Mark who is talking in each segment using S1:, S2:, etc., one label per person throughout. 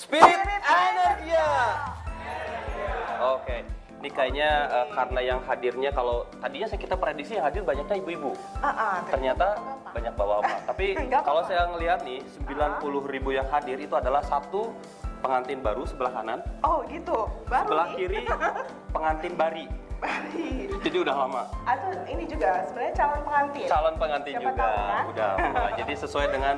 S1: Spirit Energia. Oke, ini kayaknya karena yang hadirnya kalau tadinya kita prediksi yang hadir banyaknya ibu-ibu. Ternyata banyak bapak-bapak. Tapi kalau saya ngelihat nih 90.000 yang hadir itu adalah satu pengantin baru sebelah kanan.
S2: Oh gitu, baru
S1: Sebelah
S2: nih.
S1: kiri pengantin bari. Jadi udah lama.
S2: Atau ini juga sebenarnya calon pengantin.
S1: Calon pengantin
S2: Siapa
S1: juga
S2: tahu, kan?
S1: udah mulai. Jadi sesuai dengan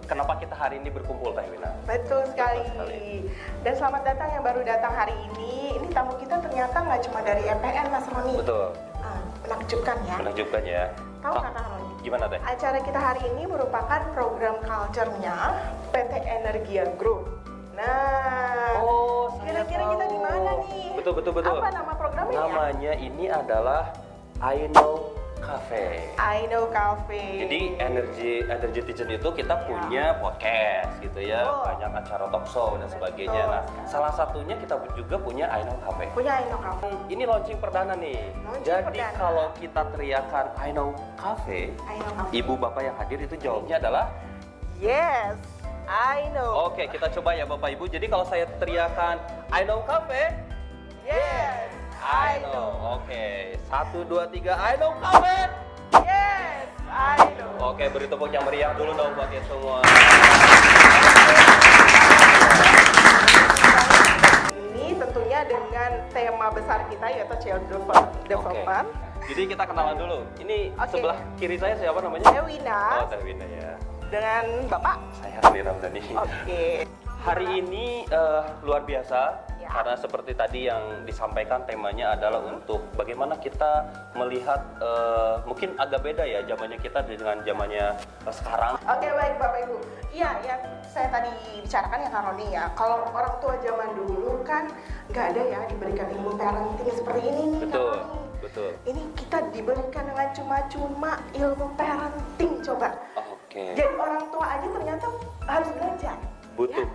S1: kenapa kita hari ini berkumpul, Teh Wina.
S2: Betul sekali.
S1: Betul sekali.
S2: Dan selamat datang yang baru datang hari ini. Ini tamu kita ternyata nggak cuma dari EPN, Mas Roni.
S1: Betul.
S2: Menakjubkan ya.
S1: Menunjukkan ya.
S2: Tahu nggak Kak Roni?
S1: Gimana, Teh?
S2: Acara kita hari ini merupakan program culture-nya PT Energia Group. Nah,
S1: Oh, saya
S2: kira-kira
S1: tahu.
S2: kita di mana nih?
S1: Betul.
S2: Apa nama programnya?
S1: Namanya ini adalah I Know Cafe.
S2: I Know Cafe.
S1: Jadi Energy Kitchen itu kita punya podcast gitu ya,
S2: Oh.
S1: banyak acara talk show dan sebagainya.
S2: Betul.
S1: Nah, salah satunya kita juga punya I Know Cafe.
S2: Punya I Know Cafe.
S1: Ini launching perdana nih.
S2: Launching
S1: Jadi
S2: perdana.
S1: kalau kita teriakan I Know Cafe,
S2: I Know Cafe.
S1: ibu bapak yang hadir itu jawabnya adalah
S2: Yes, I know.
S1: oke, kita coba ya Bapak Ibu. Jadi kalau saya teriakan I Know Cafe,
S2: Yes,
S1: I know. Oke, 1, 2, 3, I Know Cafe.
S2: Yes, I know.
S1: Oke, beri tepuk yang meriah dulu dong buat kita semua.
S2: Ini tentunya dengan tema besar kita yaitu Child Development.
S1: Jadi kita kenalan dulu. Ini
S2: Oke.
S1: sebelah kiri saya siapa namanya?
S2: Saya Wina
S1: Oh, Teh Wina ya.
S2: dengan Bapak.
S1: Saya Rani Ramdhani.
S2: Oke.
S1: Hari ini luar biasa
S2: Ya.
S1: karena seperti tadi yang disampaikan temanya adalah untuk bagaimana kita melihat mungkin agak beda ya zamannya kita dengan zamannya sekarang.
S2: Oke, baik Bapak Ibu. Iya, yang saya tadi bicarakan ya Kak Roni ya. Kalau orang tua zaman dulu kan nggak ada ya diberikan ilmu parenting seperti ini nih Kak
S1: Betul,
S2: Roni.
S1: betul.
S2: Ini kita diberikan dengan cuma-cuma ilmu parenting coba.
S1: Oke.
S2: Jadi orang tua aja ternyata harus belajar.
S1: Butuh.
S2: Ya?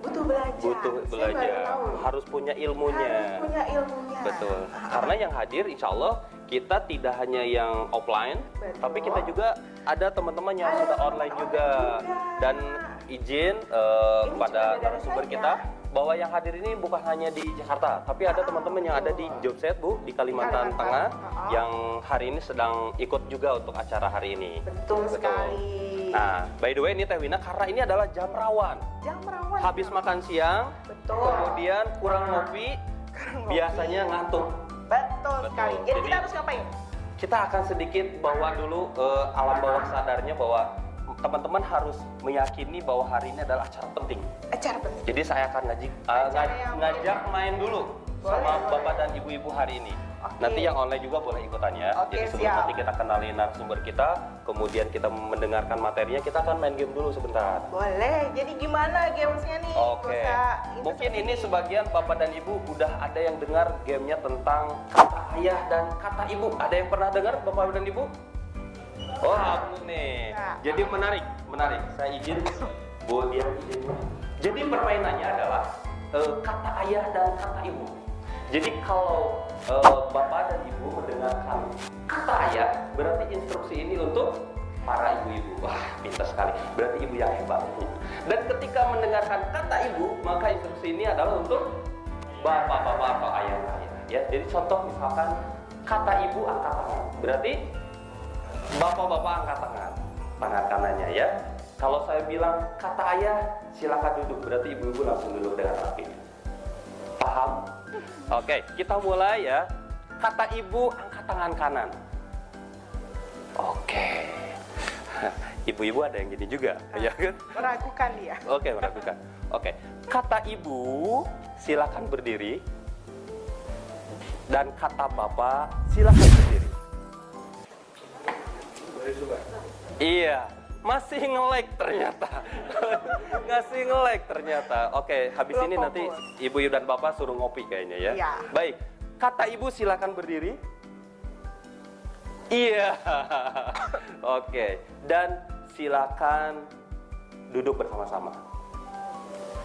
S2: Butuh belajar.
S1: Butuh
S2: Saya
S1: belajar,
S2: baru tahu.
S1: harus punya ilmunya.
S2: Harus punya ilmunya.
S1: Betul. Karena yang hadir insya Allah kita tidak hanya yang offline,
S2: Betul.
S1: tapi kita juga ada teman-teman yang
S2: Ada
S1: sudah
S2: teman
S1: online
S2: online
S1: juga.
S2: juga.
S1: Dan izin kepada
S2: juga dari
S1: narasumber
S2: saya.
S1: kita bahwa yang hadir ini bukan hanya di Jakarta, tapi ada teman-teman yang ada di Jobset Bu di Kalimantan
S2: Kalimantan.
S1: Tengah
S2: Uh-huh.
S1: yang hari ini sedang ikut juga untuk acara hari ini.
S2: Betul sekali.
S1: Nah, by the way ini Teh Wina karena ini adalah jam rawan.
S2: Jam rawan.
S1: Habis makan siang,
S2: Betul.
S1: kemudian kurang ngopi, biasanya ngantuk.
S2: Betul sekali. Jadi
S1: Jadi-
S2: kita harus ngapain?
S1: Kita akan sedikit bawa dulu alam bawah sadarnya bahwa teman-teman harus meyakini bahwa hari ini adalah acara penting.
S2: Acara penting.
S1: Jadi saya akan
S2: Acara yang
S1: ngajak main dulu sama
S2: Boleh.
S1: bapak dan ibu-ibu hari ini.
S2: Oke.
S1: Nanti yang online juga boleh ikutan ya.
S2: Oke,
S1: Jadi sebelum
S2: siap.
S1: nanti kita kenalin narasumber kita, kemudian kita mendengarkan materinya, kita akan main game dulu sebentar.
S2: Boleh. Jadi gimana gamesnya nih?
S1: Oke,
S2: Nggak usah
S1: mungkin ini
S2: seperti
S1: sebagian bapak dan ibu udah ada yang dengar gamenya tentang kata ayah dan kata ibu. Ada yang pernah dengar bapak dan ibu? Oh, aku nih.
S2: Nah.
S1: Jadi menarik. Saya izin, Bu dia izin. Jadi permainannya adalah kata ayah dan kata ibu. Jadi kalau bapak dan ibu mendengarkan kata ayah, berarti instruksi ini untuk para ibu-ibu. Wah, pintar sekali. Berarti ibu yang hebat. Dan ketika mendengarkan kata ibu, maka instruksi ini adalah untuk bapak-bapak atau ayah-ayah. Ya, jadi contoh misalkan kata ibu angkat tangan. Berarti bapak-bapak angkat tangan kanannya ya. Kalau saya bilang kata ayah, silakan duduk. Berarti ibu-ibu langsung duduk dengan rapi. Paham? Oke, kita mulai ya. Kata ibu angkat tangan kanan. Oke. Ibu-ibu ada yang gini juga, ya kan?
S2: meragukan dia.
S1: Oke, meragukan. Oke, kata ibu silakan berdiri. Dan kata bapak silakan berdiri. Iya, masih nge-lag ternyata. Masih nge-lag ternyata. Oke, habis
S2: Belum
S1: ini nanti
S2: fokus.
S1: ibu dan bapak suruh ngopi kayaknya ya.
S2: Iya.
S1: Baik, kata ibu silakan berdiri. Iya. Oke, dan silakan duduk bersama-sama.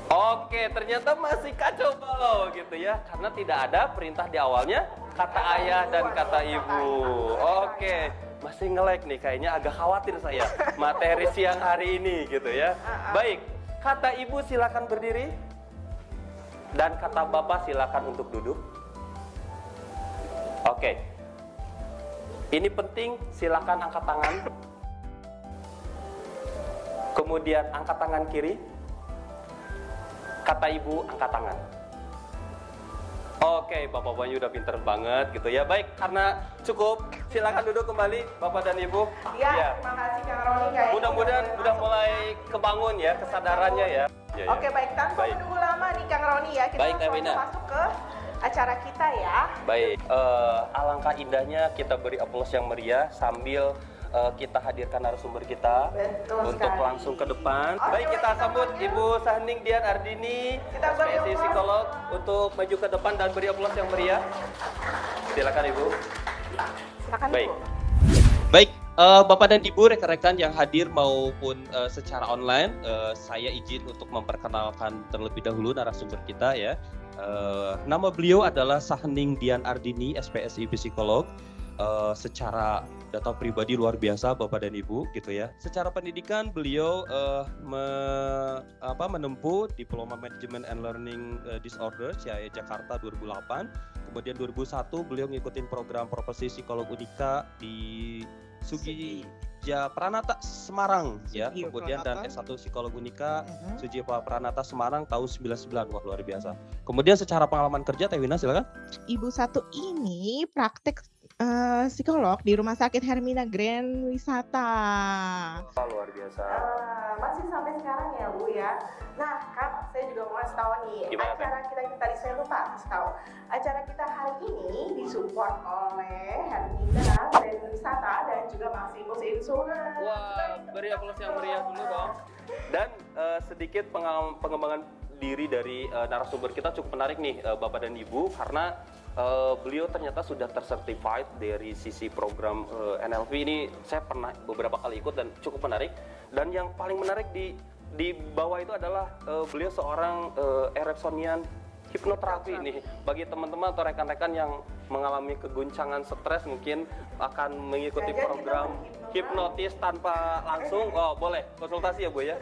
S1: Oke, ternyata masih kacau balau gitu ya, karena tidak ada perintah di awalnya kata ayah dan kata ibu. Oke, masih nge-lag nih, kayaknya agak khawatir saya materi siang hari ini gitu ya. Baik, kata ibu silakan berdiri. Dan kata bapak silakan untuk duduk. Oke. Ini penting, silakan angkat tangan. Kemudian angkat tangan kiri. Kata ibu angkat tangan. Oke, bapak-bapaknya udah pinter banget gitu ya. Baik, karena cukup, silakan duduk kembali bapak dan ibu.
S2: Ya, terima kasih Kang Roni. Kayaknya
S1: Mudah-mudahan udah mulai kebangun ya kesadarannya ya.
S2: Oke, baik, tanpa menunggu lama nih Kang Roni ya, kita
S1: Baik,
S2: langsung
S1: Evina.
S2: masuk ke acara kita ya.
S1: Baik, alangkah indahnya kita beri aplaus yang meriah sambil kita hadirkan narasumber kita
S2: Betul
S1: untuk
S2: sekali.
S1: langsung ke depan.
S2: Oke,
S1: Baik, kita
S2: baik,
S1: sambut
S2: tampaknya.
S1: Ibu Sahening Dian Ardini,
S2: Kita beri
S1: SPSI
S2: aplaus.
S1: Psikolog, untuk maju ke depan dan beri aplaus yang meriah. Silakan Ibu.
S2: Silakan
S1: Baik.
S2: Ibu.
S1: Baik, Bapak dan Ibu, rekan-rekan yang hadir maupun secara online, saya izin untuk memperkenalkan terlebih dahulu narasumber kita ya. Nama beliau adalah Sahening Dian Ardini, SPSI Psikolog. Secara data pribadi luar biasa Bapak dan Ibu gitu ya. Secara pendidikan beliau menempuh Diploma Management and Learning Disorder CIE Jakarta 2008. Kemudian 2001 beliau ngikutin program Profesi Psikolog Unika di Sugija Pranata Semarang ya.
S3: Sugija
S1: Kemudian
S3: Pranata.
S1: dan S1 Psikolog Unika Sugija Pranata Semarang tahun 99. Wah, luar biasa. Kemudian secara pengalaman kerja Teh Wina silakan.
S3: Ibu satu ini praktek psikolog di Rumah Sakit Hermina Grand Wisata.
S1: Luar biasa.
S2: Masih sampai sekarang ya Bu ya. Nah Kak, saya juga mau kasih tahu nih,
S1: Gimana,
S2: acara kita ini tadi saya lupa kasih tahu. Acara kita hari ini disupport oleh Hermina Grand Wisata dan juga Maximus Insurance.
S1: Wah, beri aplaus yang meriah dulu dong. Dan sedikit pengembangan diri dari narasumber kita cukup menarik nih Bapak dan Ibu, karena beliau ternyata sudah tercertified dari sisi program NLP ini. Saya pernah beberapa kali ikut dan cukup menarik. Dan yang paling menarik di bawah itu adalah beliau seorang Ericksonian hipnoterapi nih. Bagi teman-teman atau rekan-rekan yang mengalami keguncangan stres mungkin akan mengikuti
S2: Jangan
S1: program
S2: kita
S1: hipnotis tanpa langsung. Oh, boleh konsultasi ya Bu ya?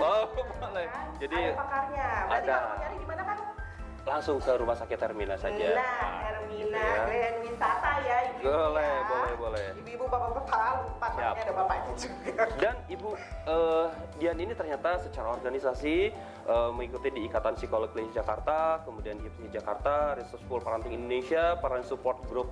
S1: Oh, boleh. Jadi
S2: ada pakarnya. Berarti
S1: ada.
S2: kalau nyari di mana kan?
S1: langsung ke Rumah Sakit Hermina saja.
S2: Nah, Hermina
S1: Ya.
S2: Grand Wisata ya ibu.
S1: Boleh, boleh.
S2: Ibu-ibu bapak-bapak lupa
S1: Siap.
S2: namanya ada bapaknya juga.
S1: Dan Ibu Dian ini ternyata secara organisasi mengikuti di Ikatan Psikolog Klinis Jakarta, kemudian HIPSI Jakarta, Resource Pool Parenting Indonesia, Parent Support Group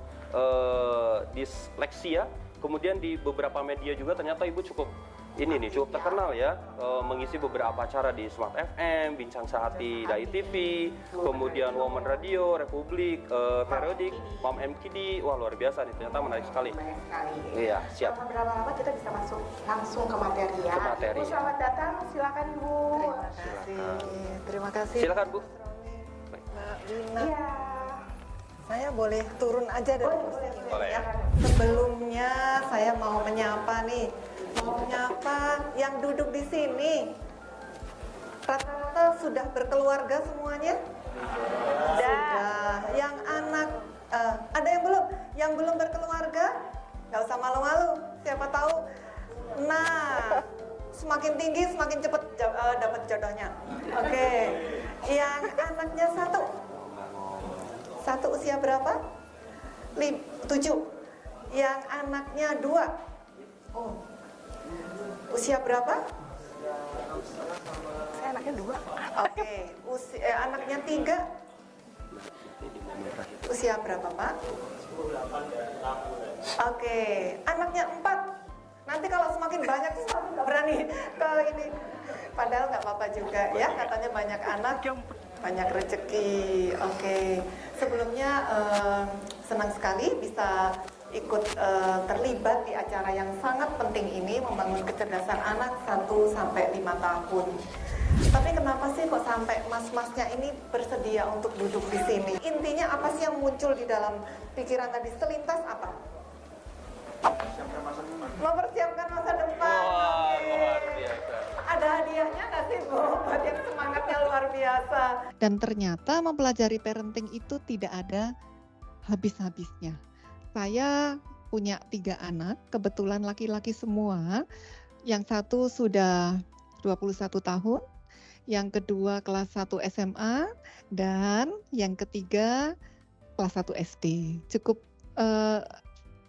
S1: Disleksia. Kemudian di beberapa media juga ternyata Ibu cukup terkenal ya, mengisi beberapa acara di Smart FM, Bincang Sehati Dai TV, kemudian Woman Radio, Republik, Periodik, Mom MKD. Wah, luar biasa nih, ternyata menarik sekali.
S2: Banyak sekali.
S1: Iya, siap.
S2: Selama berapa lama kita bisa masuk langsung ke materi ya?
S1: Ke materi.
S2: Ibu selamat datang, silakan Ibu.
S4: Terima kasih.
S1: Silakan Bu.
S4: Mbak Wina.
S2: Iya.
S4: Saya boleh turun aja dari kursi ini
S1: Boleh.
S4: ya. Sebelumnya saya mau menyapa nih, yang duduk di sini. Rata-rata sudah berkeluarga semuanya? Sudah. Yang anak, ada yang belum? Yang belum berkeluarga? Gak usah malu-malu. Siapa tahu. Nah, semakin tinggi semakin cepat dapat jodohnya. Oke. Yang anaknya satu usia berapa? 7. Yang anaknya 2. Oh. Usia berapa?
S2: Saya anaknya 2.
S4: Oke. Anaknya 3. Usia berapa, Pak? Oke. Anaknya 4. Nanti kalau semakin banyak berani ke ini. Padahal nggak apa-apa juga ya, katanya banyak anak, banyak rezeki. Oke. Sebelumnya senang sekali bisa ikut terlibat di acara yang sangat penting ini, membangun kecerdasan anak 1 sampai 5 tahun. Tapi kenapa sih kok sampai mas-masnya ini bersedia untuk duduk di sini? Intinya apa sih yang muncul di dalam pikiran tadi? Selintas apa? Mempersiapkan masa depan.
S1: Wah,
S4: Oke.
S1: luar biasa.
S4: Ada hadiahnya nggak sih Bu? Buat yang semangatnya luar biasa.
S3: Dan ternyata mempelajari parenting itu tidak ada habis-habisnya. Saya punya 3 anak, kebetulan laki-laki semua. Yang satu sudah 21 tahun, yang kedua kelas 1 SMA, dan yang ketiga kelas 1 SD. Cukup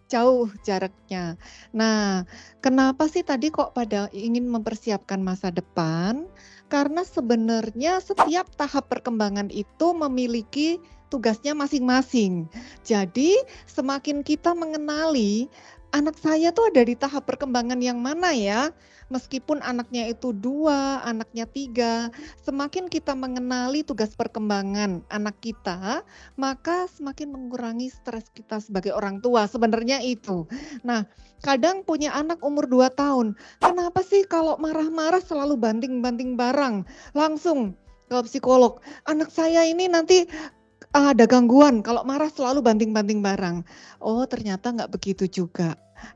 S3: jauh jaraknya. Nah, kenapa sih tadi kok pada ingin mempersiapkan masa depan? Karena sebenarnya setiap tahap perkembangan itu memiliki tugasnya masing-masing. Jadi, semakin kita mengenali anak saya tuh ada di tahap perkembangan yang mana ya? Meskipun anaknya itu 2, anaknya 3, semakin kita mengenali tugas perkembangan anak kita, maka semakin mengurangi stres kita sebagai orang tua, sebenarnya itu. Nah, kadang punya anak umur 2 tahun, kenapa sih kalau marah-marah selalu banting-banting barang? Langsung ke psikolog, anak saya ini nanti ada gangguan kalau marah selalu banting-banting barang. Oh, ternyata nggak begitu juga.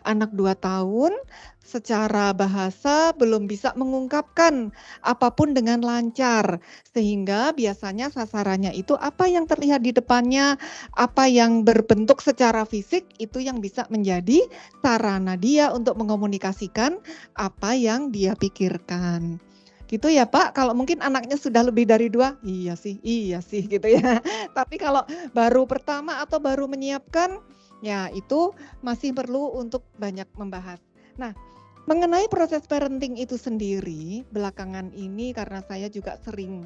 S3: Anak 2 tahun secara bahasa belum bisa mengungkapkan apapun dengan lancar. Sehingga biasanya sasarannya itu apa yang terlihat di depannya, apa yang berbentuk secara fisik itu yang bisa menjadi sarana dia untuk mengomunikasikan apa yang dia pikirkan. Gitu ya Pak, kalau mungkin anaknya sudah lebih dari 2, iya sih gitu ya. Tapi kalau baru pertama atau baru menyiapkan, ya itu masih perlu untuk banyak membahas. Nah, mengenai proses parenting itu sendiri, belakangan ini karena saya juga sering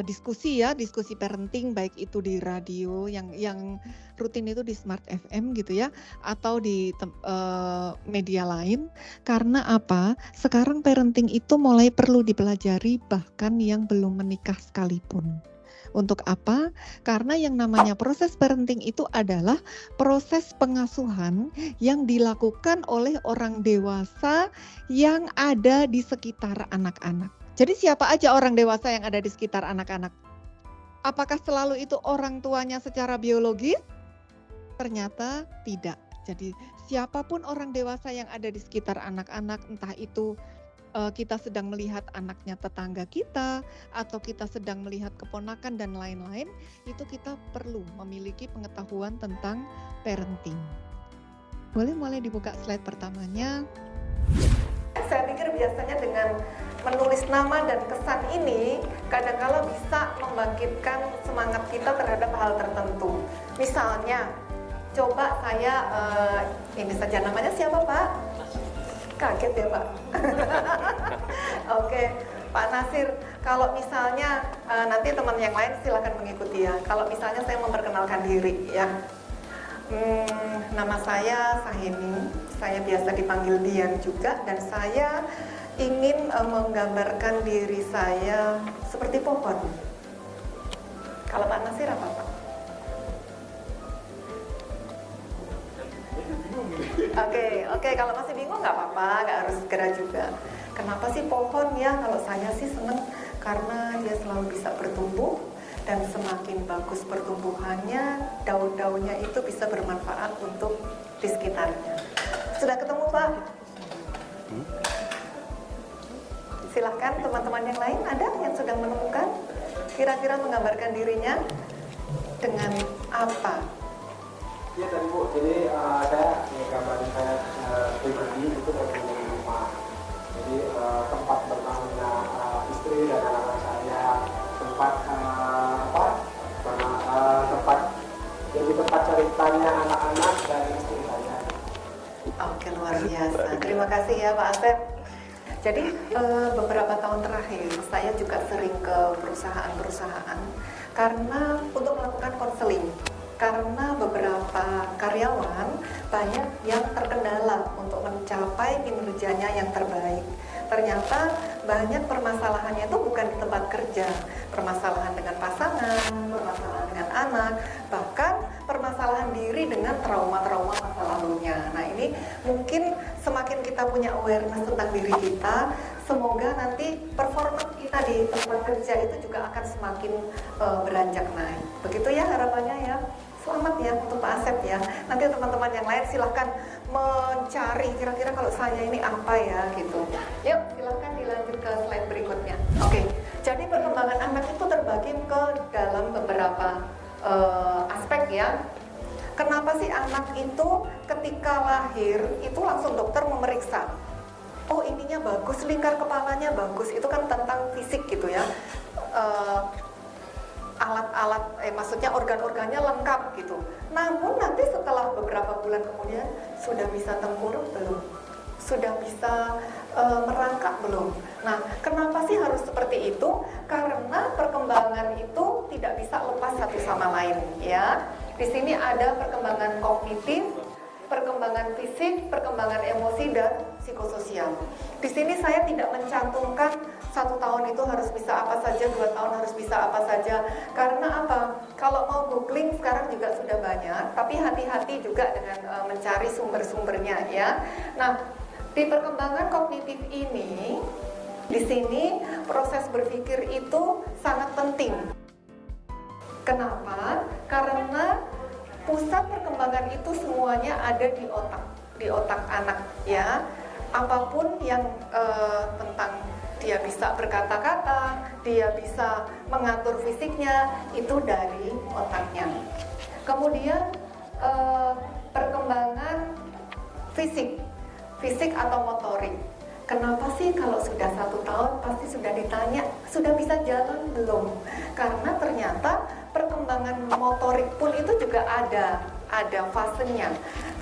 S3: diskusi parenting, baik itu di radio yang rutin itu di Smart FM gitu ya, atau di media lain. Karena apa? Sekarang parenting itu mulai perlu dipelajari bahkan yang belum menikah sekalipun. Untuk apa? Karena yang namanya proses parenting itu adalah proses pengasuhan yang dilakukan oleh orang dewasa yang ada di sekitar anak-anak. Jadi siapa aja orang dewasa yang ada di sekitar anak-anak? Apakah selalu itu orang tuanya secara biologis? Ternyata tidak. Jadi siapapun orang dewasa yang ada di sekitar anak-anak, entah itu kita sedang melihat anaknya tetangga kita, atau kita sedang melihat keponakan dan lain-lain, itu kita perlu memiliki pengetahuan tentang parenting. Boleh mulai dibuka slide pertamanya.
S4: Saya pikir biasanya dengan menulis nama dan kesan ini kadang-kala bisa membangkitkan semangat kita terhadap hal tertentu. Misalnya, coba saya, ini saja namanya siapa Pak? Kaget ya Pak? Oke, Pak Nasir, kalau misalnya nanti teman yang lain silakan mengikuti ya. Kalau misalnya saya memperkenalkan diri ya. Nama saya Sahini, saya biasa dipanggil Dian juga, dan saya ingin menggambarkan diri saya seperti pohon. Kalau Pak Nasir apa Pak? Oke, kalau masih bingung nggak apa-apa, nggak harus segera juga. Kenapa sih pohon ya? Kalau saya sih seneng karena dia selalu bisa bertumbuh, dan semakin bagus pertumbuhannya, daun-daunnya itu bisa bermanfaat untuk di sekitarnya. Sudah ketemu Pak? Silahkan teman-teman yang lain, ada yang sudah menemukan? Kira-kira menggambarkan dirinya dengan apa?
S5: Iya tadi Bu, jadi saya gambaran saya pribadi itu dari rumah. Jadi tempat bermainnya istri dan anak-anak saya, tempat jadi tempat ceritanya anak-anak dan istri saya.
S4: Oke, luar biasa. Terima kasih ya Pak Asep. Jadi beberapa tahun terakhir saya juga sering ke perusahaan-perusahaan karena untuk melakukan konseling. Karena beberapa karyawan banyak yang terkendala untuk mencapai kinerjanya yang terbaik. Ternyata banyak permasalahannya itu bukan di tempat kerja, permasalahan dengan pasangan, permasalahan dengan anak, bahkan permasalahan diri dengan trauma-trauma masa lalunya. Nah ini mungkin semakin kita punya awareness tentang diri kita, semoga nanti performa kita di tempat kerja itu juga akan semakin beranjak naik. Begitu ya harapannya ya. Selamat ya untuk Pak Asep ya. Nanti teman-teman yang lain silahkan mencari kira-kira kalau saya ini apa ya gitu. Yuk silahkan dilanjut ke slide berikutnya. Oke, jadi perkembangan anak itu terbagi ke dalam beberapa aspek ya. Kenapa sih anak itu ketika lahir itu langsung dokter memeriksa? oh ininya bagus, lingkar kepalanya bagus, itu kan tentang fisik gitu ya. Alat-alat, maksudnya organ-organnya lengkap gitu. Namun nanti setelah beberapa bulan kemudian sudah bisa tengkurap belum? Sudah bisa merangkak belum? Nah, kenapa sih harus seperti itu? Karena perkembangan itu tidak bisa lepas satu sama lain, ya. Di sini ada perkembangan kognitif, perkembangan fisik, perkembangan emosi dan psikososial. Di sini saya tidak mencantumkan 1 tahun itu harus bisa apa saja, 2 tahun harus bisa apa saja. Karena apa? Kalau mau googling sekarang juga sudah banyak, tapi hati-hati juga dengan mencari sumber-sumbernya, ya. Nah, di perkembangan kognitif ini, di sini proses berpikir itu sangat penting. Kenapa? Karena pusat perkembangan itu semuanya ada di otak anak, ya. Apapun yang tentang dia bisa berkata-kata, dia bisa mengatur fisiknya, itu dari otaknya. Kemudian perkembangan fisik atau motorik. Kenapa sih kalau sudah 1 tahun pasti sudah ditanya, sudah bisa jalan belum? Karena ternyata perkembangan motorik pun itu juga ada fasenya.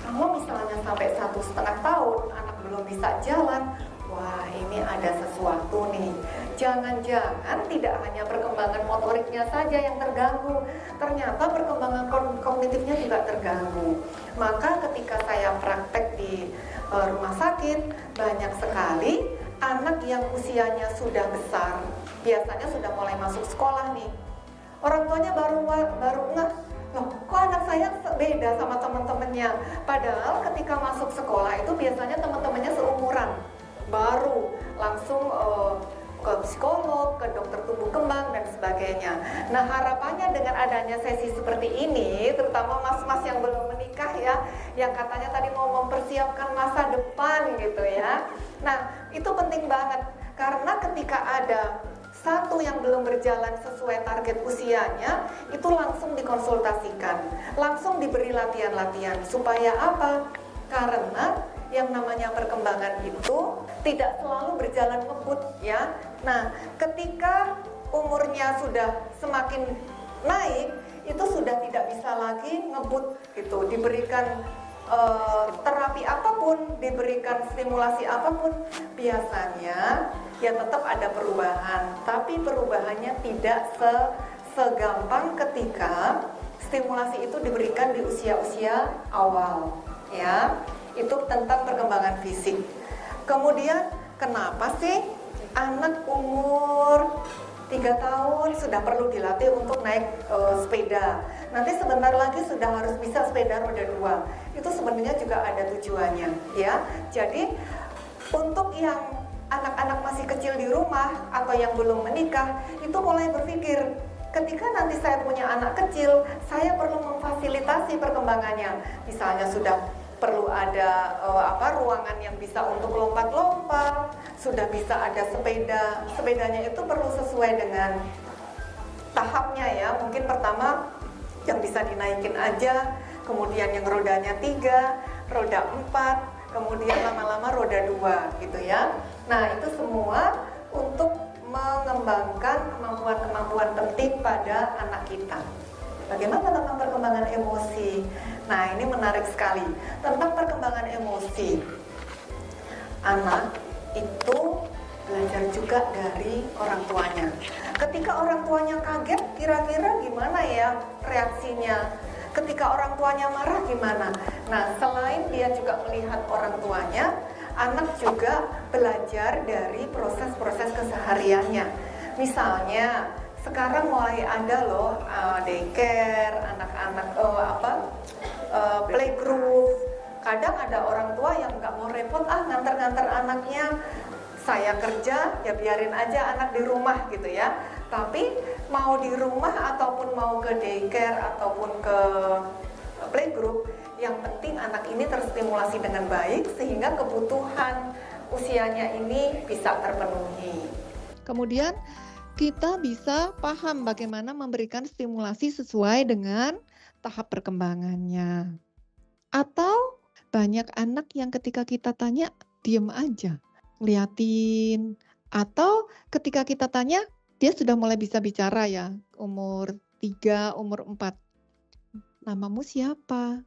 S4: Kalau misalnya sampai 1,5 tahun anak belum bisa jalan, wah ini ada sesuatu nih. Jangan-jangan tidak hanya perkembangan motoriknya saja yang terganggu, ternyata perkembangan kognitifnya juga terganggu. Maka ketika saya praktek di rumah sakit, banyak sekali anak yang usianya sudah besar, biasanya sudah mulai masuk sekolah nih. Orang tuanya baru ngeh, loh kok anak saya beda sama teman-temannya. Padahal ketika masuk sekolah itu biasanya teman-temannya seumuran, baru langsung ke psikolog, ke dokter tumbuh kembang dan sebagainya. Nah harapannya dengan adanya sesi seperti ini, terutama mas-mas yang belum menikah ya, yang katanya tadi mau mempersiapkan masa depan gitu ya. Nah itu penting banget, karena ketika ada satu yang belum berjalan sesuai target usianya, itu langsung dikonsultasikan, langsung diberi latihan-latihan. Supaya apa? Karena yang namanya perkembangan itu tidak selalu berjalan ngebut ya. Nah, ketika umurnya sudah semakin naik, itu sudah tidak bisa lagi ngebut gitu, diberikan terapi apapun, diberikan stimulasi apapun, biasanya ya tetap ada perubahan, tapi perubahannya tidak segampang ketika stimulasi itu diberikan di usia-usia awal ya. Itu tentang perkembangan fisik. Kemudian kenapa sih anak umur 3 tahun sudah perlu dilatih untuk naik sepeda. Nanti sebentar lagi sudah harus bisa sepeda roda 2. Itu sebenarnya juga ada tujuannya ya. Jadi untuk yang anak-anak masih kecil di rumah atau yang belum menikah, itu mulai berpikir, ketika nanti saya punya anak kecil, saya perlu memfasilitasi perkembangannya. Misalnya sudah perlu ada ruangan yang bisa untuk lompat-lompat, sudah bisa ada sepedanya itu perlu sesuai dengan tahapnya ya. Mungkin pertama yang bisa dinaikin aja, kemudian yang rodanya 3, roda 4, kemudian lama-lama roda 2 gitu ya. Nah itu semua untuk mengembangkan kemampuan-kemampuan penting pada anak kita. Bagaimana tentang perkembangan emosi? Nah ini menarik sekali. Tentang perkembangan emosi, anak itu belajar juga dari orang tuanya. Ketika orang tuanya kaget, kira-kira gimana ya reaksinya? Ketika orang tuanya marah gimana? Nah selain dia juga melihat orang tuanya, anak juga belajar dari proses-proses kesehariannya. Misalnya sekarang mulai ada loh daycare, anak-anak playgroup. Kadang ada orang tua yang nggak mau repot nganter-nganter anaknya. Saya kerja ya biarin aja anak di rumah gitu ya. Tapi mau di rumah ataupun mau ke daycare ataupun ke playgroup, yang penting anak ini terstimulasi dengan baik sehingga kebutuhan usianya ini bisa terpenuhi.
S3: Kemudian kita bisa paham bagaimana memberikan stimulasi sesuai dengan tahap perkembangannya. Atau banyak anak yang ketika kita tanya, diem aja. ngeliatin, atau ketika kita tanya, dia sudah mulai bisa bicara ya, umur 3, umur 4. Namamu siapa?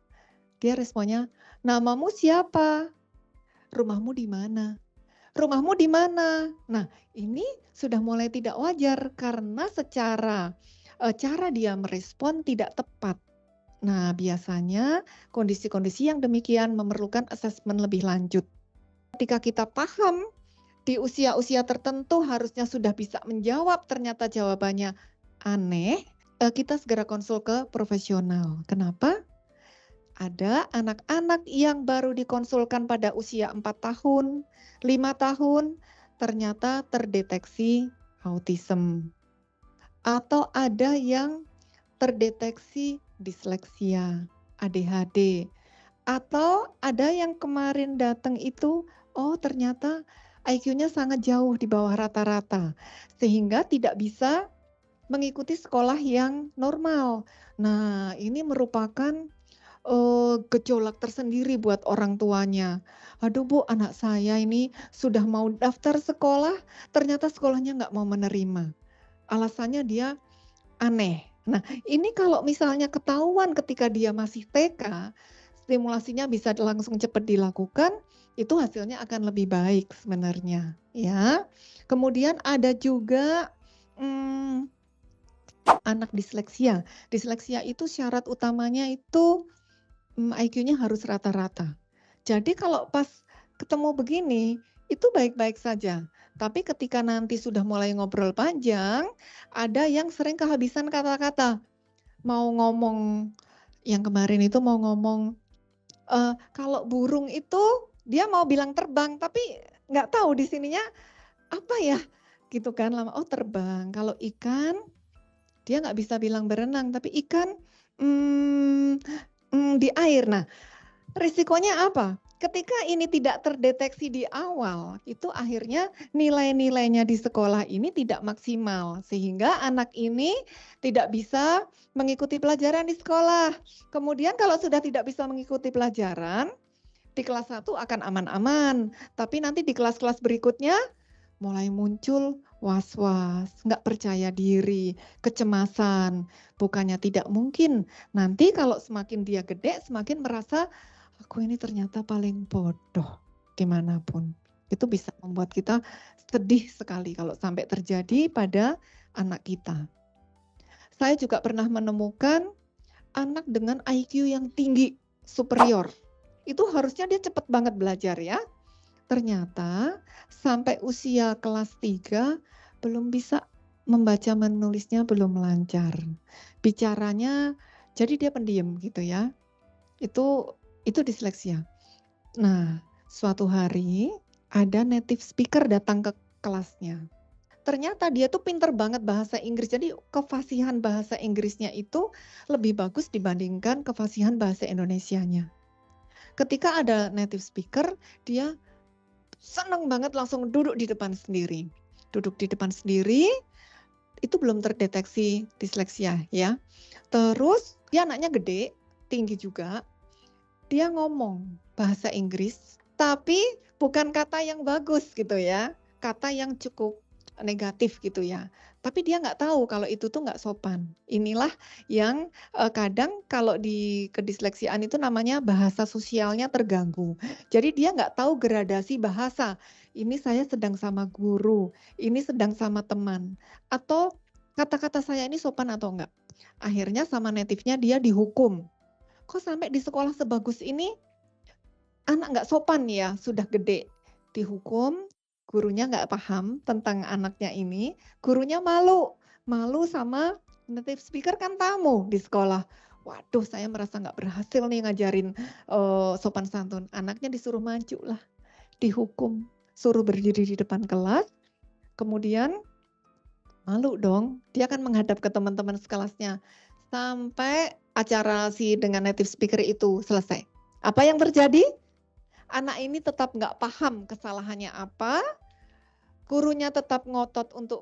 S3: Dia responnya, namamu siapa? Rumahmu di mana? Rumahmu di mana? Nah, ini sudah mulai tidak wajar karena secara cara dia merespon tidak tepat. Nah, biasanya kondisi-kondisi yang demikian memerlukan asesmen lebih lanjut. Ketika kita paham di usia-usia tertentu harusnya sudah bisa menjawab, ternyata jawabannya aneh, kita segera konsul ke profesional. Kenapa? Ada anak-anak yang baru dikonsulkan pada usia 4 tahun, 5 tahun, ternyata terdeteksi autism. Atau ada yang terdeteksi disleksia, ADHD. Atau ada yang kemarin datang itu, oh ternyata IQ-nya sangat jauh di bawah rata-rata, sehingga tidak bisa mengikuti sekolah yang normal. Nah, ini merupakan gejolak tersendiri buat orang tuanya. Aduh Bu, anak saya ini sudah mau daftar sekolah, ternyata sekolahnya nggak mau menerima. Alasannya dia aneh. Nah, ini kalau misalnya ketahuan ketika dia masih TK, stimulasinya bisa langsung cepat dilakukan, itu hasilnya akan lebih baik sebenarnya, ya. Kemudian ada juga anak disleksia. Disleksia itu syarat utamanya itu IQ-nya harus rata-rata. Jadi kalau pas ketemu begini, itu baik-baik saja. Tapi ketika nanti sudah mulai ngobrol panjang, ada yang sering kehabisan kata-kata. Mau ngomong, yang kemarin itu mau ngomong, kalau burung itu dia mau bilang terbang, tapi nggak tahu di sininya apa ya, gitu kan. Lama, oh terbang. Kalau ikan, dia nggak bisa bilang berenang, tapi ikan di air. Nah, risikonya apa? Ketika ini tidak terdeteksi di awal, itu akhirnya nilai-nilainya di sekolah ini tidak maksimal, sehingga anak ini tidak bisa mengikuti pelajaran di sekolah. Kemudian kalau sudah tidak bisa mengikuti pelajaran, di kelas 1 akan aman-aman, tapi nanti di kelas-kelas berikutnya mulai muncul was-was, nggak percaya diri, kecemasan. Bukannya tidak mungkin, nanti kalau semakin dia gede, semakin merasa, aku ini ternyata paling bodoh dimanapun. Itu bisa membuat kita sedih sekali kalau sampai terjadi pada anak kita. Saya juga pernah menemukan anak dengan IQ yang tinggi, superior. Itu harusnya dia cepat banget belajar ya. Ternyata sampai usia kelas 3 belum bisa membaca menulisnya, belum lancar. Bicaranya jadi dia pendiam gitu ya. Itu disleksia. Nah, suatu hari ada native speaker datang ke kelasnya. Ternyata dia tuh pinter banget bahasa Inggris. Jadi kefasihan bahasa Inggrisnya itu lebih bagus dibandingkan kefasihan bahasa Indonesianya. Ketika ada native speaker, dia senang banget langsung duduk di depan sendiri. Duduk di depan sendiri, itu belum terdeteksi disleksia ya. Terus dia anaknya gede, tinggi juga. Dia ngomong bahasa Inggris, tapi bukan kata yang bagus gitu ya. Kata yang cukup negatif gitu ya. Tapi dia nggak tahu kalau itu tuh nggak sopan. Inilah yang kadang kalau di kedisleksiaan itu namanya bahasa sosialnya terganggu. Jadi dia nggak tahu gradasi bahasa. Ini saya sedang sama guru, ini sedang sama teman. Atau kata-kata saya ini sopan atau enggak. Akhirnya sama native-nya dia dihukum. Kok sampai di sekolah sebagus ini anak nggak sopan ya, sudah gede. Dihukum, gurunya nggak paham tentang anaknya ini, gurunya malu sama native speaker kan tamu di sekolah. Waduh, saya merasa nggak berhasil nih ngajarin sopan santun. Anaknya disuruh maju lah, dihukum, suruh berdiri di depan kelas, kemudian malu dong, dia akan menghadap ke teman-teman sekelasnya sampai acara dengan native speaker itu selesai. Apa yang terjadi? Anak ini tetap nggak paham kesalahannya apa, gurunya tetap ngotot untuk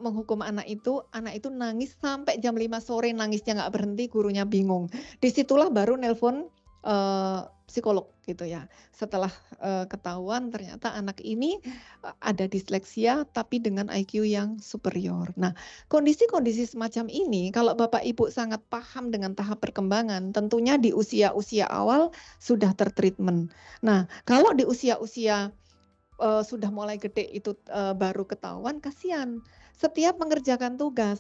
S3: menghukum anak itu nangis sampai jam 5 sore, nangisnya nggak berhenti, gurunya bingung. Disitulah baru nelpon psikolog gitu ya. Setelah ketahuan ternyata anak ini ada disleksia tapi dengan IQ yang superior. Nah, kondisi-kondisi semacam ini kalau Bapak Ibu sangat paham dengan tahap perkembangan, tentunya di usia-usia awal sudah tertreatment. Nah, kalau di usia-usia sudah mulai gede itu baru ketahuan, kasihan. Setiap mengerjakan tugas,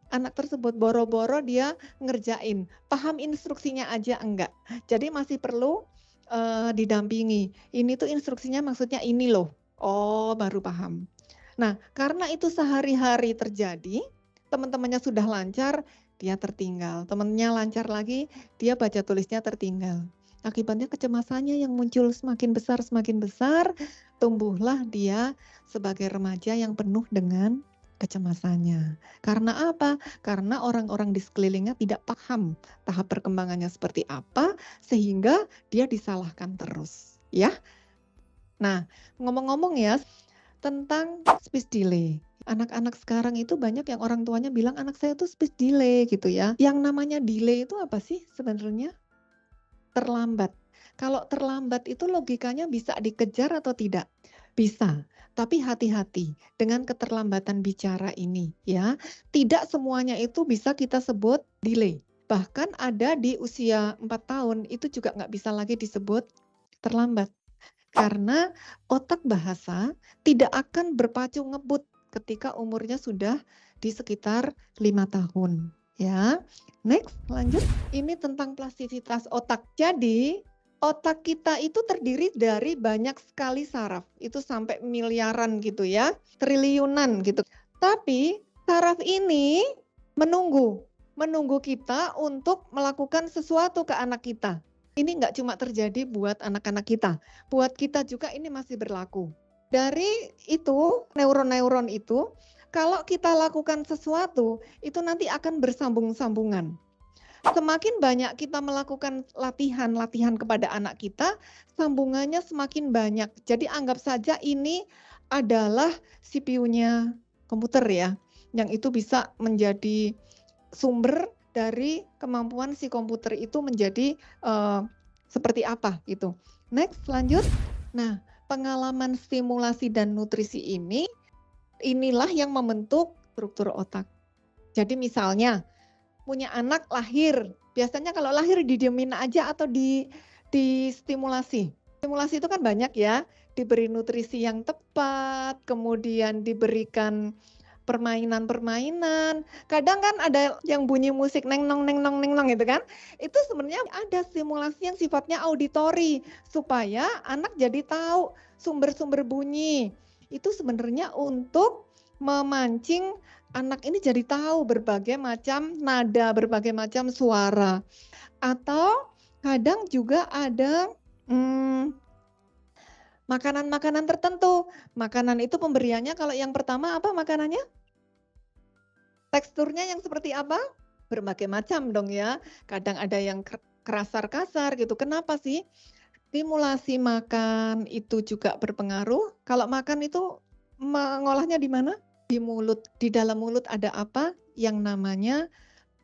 S3: anak tersebut boro-boro dia ngerjain, paham instruksinya aja enggak. Jadi masih perlu didampingi. Ini tuh instruksinya maksudnya ini loh. Oh, baru paham. Nah, karena itu sehari-hari terjadi, teman-temannya sudah lancar, dia tertinggal. Temannya lancar lagi, dia baca tulisnya tertinggal. Akibatnya kecemasannya yang muncul semakin besar, tumbuhlah dia sebagai remaja yang penuh dengan kecemasannya. Karena apa? Karena orang-orang di sekelilingnya tidak paham tahap perkembangannya seperti apa, sehingga dia disalahkan terus. Ya. Nah, ngomong-ngomong ya tentang speech delay. Anak-anak sekarang itu banyak yang orang tuanya bilang anak saya tuh speech delay gitu ya. Yang namanya delay itu apa sih sebenarnya? Terlambat. Kalau terlambat itu logikanya bisa dikejar atau tidak? Bisa. Tapi hati-hati dengan keterlambatan bicara ini ya. Tidak semuanya itu bisa kita sebut delay. Bahkan ada di usia 4 tahun itu juga nggak bisa lagi disebut terlambat. Karena otak bahasa tidak akan berpacu ngebut ketika umurnya sudah di sekitar 5 tahun. Ya, next lanjut. Ini tentang plastisitas otak. Jadi otak kita itu terdiri dari banyak sekali saraf, itu sampai miliaran gitu ya, triliunan gitu. Tapi saraf ini menunggu kita untuk melakukan sesuatu ke anak kita. Ini nggak cuma terjadi buat anak-anak kita, buat kita juga ini masih berlaku. Dari itu, neuron-neuron itu, kalau kita lakukan sesuatu, itu nanti akan bersambung-sambungan. Semakin banyak kita melakukan latihan kepada anak kita, sambungannya semakin banyak. Jadi anggap saja ini adalah CPU-nya komputer ya, yang itu bisa menjadi sumber dari kemampuan si komputer itu menjadi seperti apa gitu. Next, lanjut. Nah, pengalaman stimulasi dan nutrisi inilah yang membentuk struktur otak. Jadi misalnya punya anak lahir, biasanya kalau lahir didiemin aja atau distimulasi. Stimulasi itu kan banyak ya, diberi nutrisi yang tepat, kemudian diberikan permainan-permainan. Kadang kan ada yang bunyi musik neng nong gitu kan. Itu sebenarnya ada stimulasi yang sifatnya auditori supaya anak jadi tahu sumber-sumber bunyi. Itu sebenarnya untuk memancing anak ini jadi tahu berbagai macam nada, berbagai macam suara. Atau kadang juga ada makanan-makanan tertentu. Makanan itu pemberiannya kalau yang pertama apa makanannya? Teksturnya yang seperti apa? Berbagai macam dong ya. Kadang ada yang kasar-kasar gitu. Kenapa sih? Stimulasi makan itu juga berpengaruh. Kalau makan itu mengolahnya di mana? Di mulut. Di dalam mulut ada apa? Yang namanya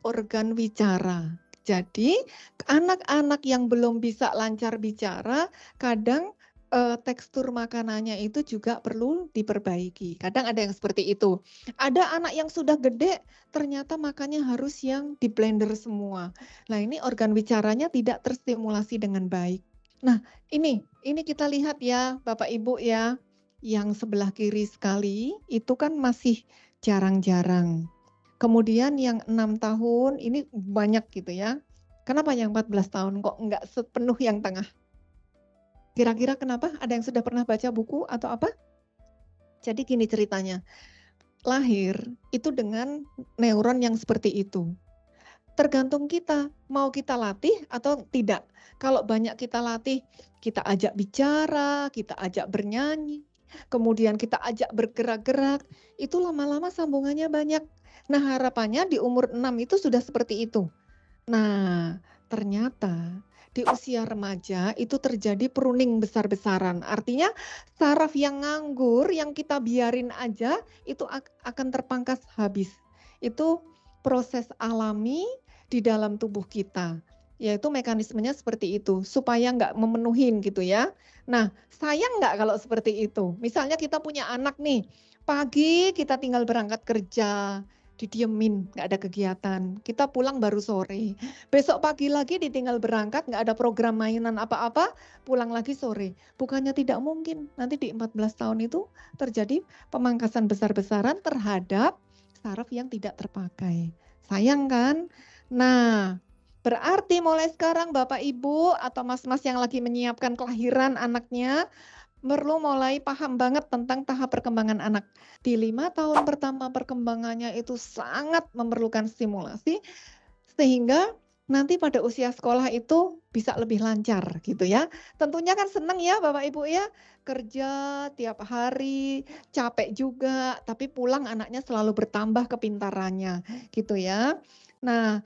S3: organ wicara. Jadi anak-anak yang belum bisa lancar bicara, kadang tekstur makanannya itu juga perlu diperbaiki. Kadang ada yang seperti itu. Ada anak yang sudah gede, ternyata makannya harus yang di blender semua. Nah ini organ bicaranya tidak terstimulasi dengan baik. Nah ini kita lihat ya Bapak Ibu ya, yang sebelah kiri sekali itu kan masih jarang-jarang. Kemudian yang 6 tahun ini banyak gitu ya. Kenapa yang 14 tahun kok enggak sepenuh yang tengah? Kira-kira kenapa? Ada yang sudah pernah baca buku atau apa? Jadi gini ceritanya. Lahir itu dengan neuron yang seperti itu. Tergantung kita, mau kita latih atau tidak. Kalau banyak kita latih, kita ajak bicara, kita ajak bernyanyi, kemudian kita ajak bergerak-gerak, itu lama-lama sambungannya banyak. Nah harapannya di umur 6 itu sudah seperti itu. Nah ternyata di usia remaja itu terjadi pruning besar-besaran. Artinya saraf yang nganggur, yang kita biarin aja, itu akan terpangkas habis. Itu proses alami di dalam tubuh kita. yaitu mekanismenya seperti itu, supaya nggak memenuhin gitu ya. Nah, sayang nggak kalau seperti itu? Misalnya kita punya anak nih, pagi kita tinggal berangkat kerja, didiemin, nggak ada kegiatan. Kita pulang baru sore. Besok pagi lagi ditinggal berangkat, nggak ada program mainan apa-apa, pulang lagi sore. Bukannya tidak mungkin, nanti di 14 tahun itu terjadi pemangkasan besar-besaran terhadap saraf yang tidak terpakai. Sayang kan? Nah, berarti mulai sekarang Bapak Ibu atau Mas-mas yang lagi menyiapkan kelahiran anaknya perlu mulai paham banget tentang tahap perkembangan anak. Di 5 tahun pertama perkembangannya itu sangat memerlukan stimulasi sehingga nanti pada usia sekolah itu bisa lebih lancar gitu ya. Tentunya kan senang ya Bapak Ibu ya, kerja tiap hari, capek juga, tapi pulang anaknya selalu bertambah kepintarannya gitu ya. Nah,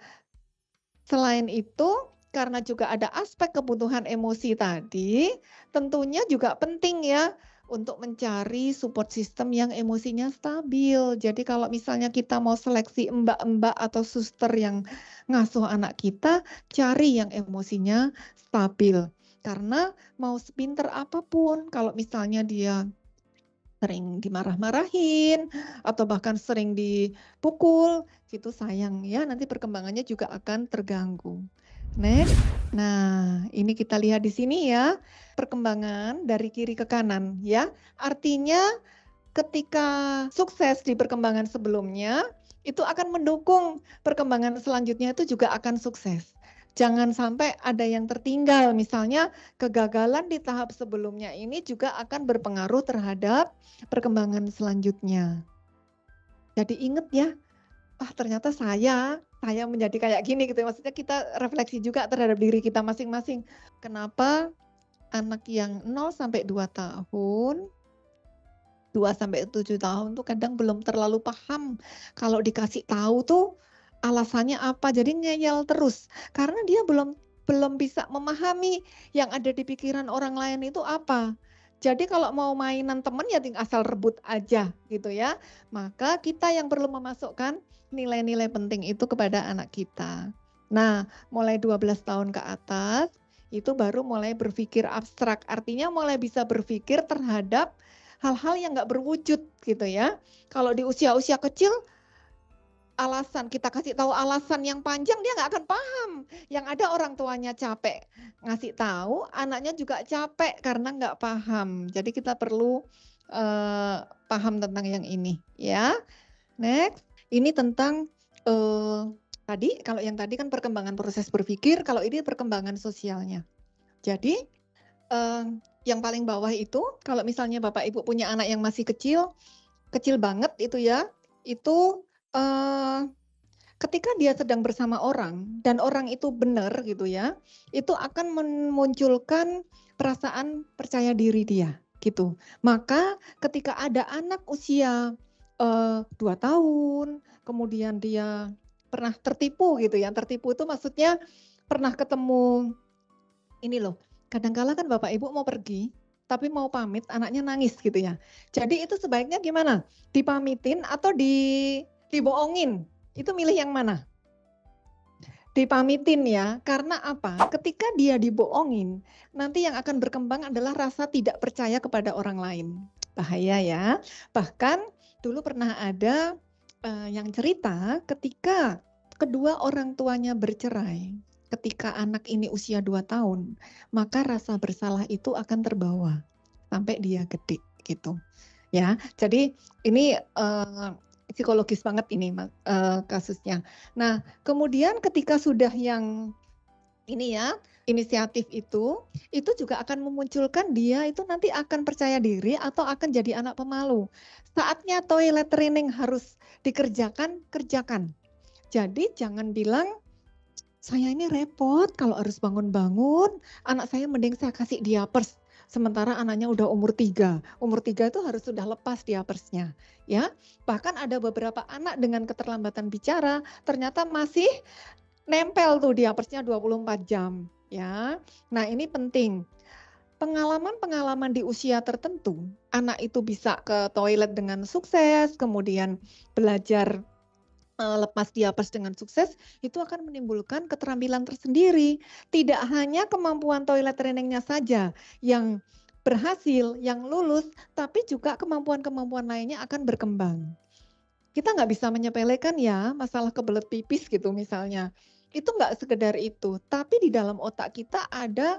S3: selain itu, karena juga ada aspek kebutuhan emosi tadi, tentunya juga penting ya untuk mencari support system yang emosinya stabil. Jadi kalau misalnya kita mau seleksi mbak-mbak atau suster yang ngasuh anak kita, cari yang emosinya stabil. Karena mau sepinter apapun, kalau misalnya dia sering dimarah-marahin atau bahkan sering dipukul, itu sayang ya, nanti perkembangannya juga akan terganggu. Next. Nah, ini kita lihat di sini ya, perkembangan dari kiri ke kanan ya. Artinya ketika sukses di perkembangan sebelumnya, itu akan mendukung perkembangan selanjutnya itu juga akan sukses. Jangan sampai ada yang tertinggal, misalnya kegagalan di tahap sebelumnya ini juga akan berpengaruh terhadap perkembangan selanjutnya. Jadi ingat ya, ternyata saya menjadi kayak gini gitu. Maksudnya kita refleksi juga terhadap diri kita masing-masing. Kenapa anak yang 0 sampai 2 tahun, 2 sampai 7 tahun tuh kadang belum terlalu paham. Kalau dikasih tahu tuh alasannya apa, jadi ngeyel terus. Karena dia belum bisa memahami yang ada di pikiran orang lain itu apa. Jadi kalau mau mainan teman ya tinggal asal rebut aja gitu ya. Maka kita yang perlu memasukkan nilai-nilai penting itu kepada anak kita. Nah, mulai 12 tahun ke atas itu baru mulai berpikir abstrak. Artinya mulai bisa berpikir terhadap hal-hal yang nggak berwujud gitu ya. Kalau di usia-usia kecil alasan kita kasih tahu alasan yang panjang dia nggak akan paham. Yang ada orang tuanya capek ngasih tahu, anaknya juga capek karena nggak paham. Jadi kita perlu paham tentang yang ini ya. Next, ini tentang tadi kalau yang tadi kan perkembangan proses berpikir, kalau ini perkembangan sosialnya. Jadi yang paling bawah itu kalau misalnya Bapak Ibu punya anak yang masih kecil banget itu ya, itu ketika dia sedang bersama orang dan orang itu benar gitu ya, itu akan memunculkan perasaan percaya diri dia gitu. Maka ketika ada anak usia 2 tahun, kemudian dia pernah tertipu gitu ya. Tertipu itu maksudnya pernah ketemu ini loh. Kadang-kala kan Bapak Ibu mau pergi tapi mau pamit anaknya nangis gitu ya. Jadi itu sebaiknya gimana? Dipamitin atau dibohongin? Itu milih yang mana? Dipamitin ya, karena apa? Ketika dia dibohongin, nanti yang akan berkembang adalah rasa tidak percaya kepada orang lain. Bahaya ya. Bahkan dulu pernah ada yang cerita ketika kedua orang tuanya bercerai, ketika anak ini usia 2 tahun, maka rasa bersalah itu akan terbawa sampai dia gede gitu. Ya, jadi ini psikologis banget ini kasusnya. Nah, kemudian ketika sudah yang ini ya, inisiatif itu juga akan memunculkan dia itu nanti akan percaya diri atau akan jadi anak pemalu. Saatnya toilet training harus dikerjakan, kerjakan. Jadi jangan bilang, saya ini repot kalau harus bangun-bangun, anak saya mending saya kasih diapers. Sementara anaknya udah umur 3. Umur 3 itu harus sudah lepas diapersnya. Ya, bahkan ada beberapa anak dengan keterlambatan bicara, ternyata masih nempel tuh diapersnya 24 jam. Ya, nah ini penting. Pengalaman-pengalaman di usia tertentu, anak itu bisa ke toilet dengan sukses, kemudian belajar lepas diapers dengan sukses, itu akan menimbulkan keterampilan tersendiri. Tidak hanya kemampuan toilet trainingnya saja yang berhasil, yang lulus, tapi juga kemampuan-kemampuan lainnya akan berkembang. Kita nggak bisa menyepelekan ya masalah kebelet pipis gitu misalnya. Itu nggak sekedar itu, tapi di dalam otak kita ada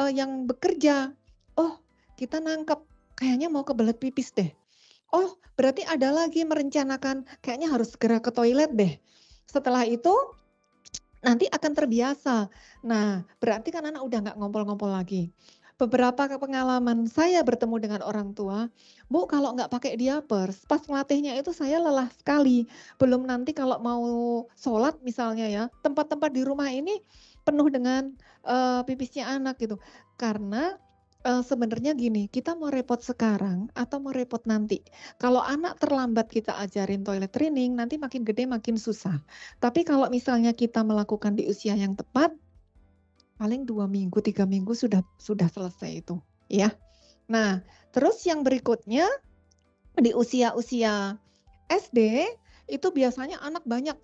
S3: yang bekerja. Oh, kita nangkep, kayaknya mau kebelet pipis deh. Oh, berarti ada lagi merencanakan, kayaknya harus segera ke toilet deh. Setelah itu, nanti akan terbiasa. Nah, berarti kan anak udah nggak ngompol-ngompol lagi. Beberapa pengalaman saya bertemu dengan orang tua, Bu kalau nggak pakai diapers, pas ngelatihnya itu saya lelah sekali. Belum nanti kalau mau sholat misalnya ya, tempat-tempat di rumah ini penuh dengan pipisnya anak gitu. Karena sebenarnya gini, kita mau repot sekarang atau mau repot nanti. Kalau anak terlambat kita ajarin toilet training, nanti makin gede makin susah. Tapi kalau misalnya kita melakukan di usia yang tepat, paling 2 minggu, 3 minggu sudah selesai itu, ya. Nah, terus yang berikutnya di usia-usia SD itu biasanya anak banyak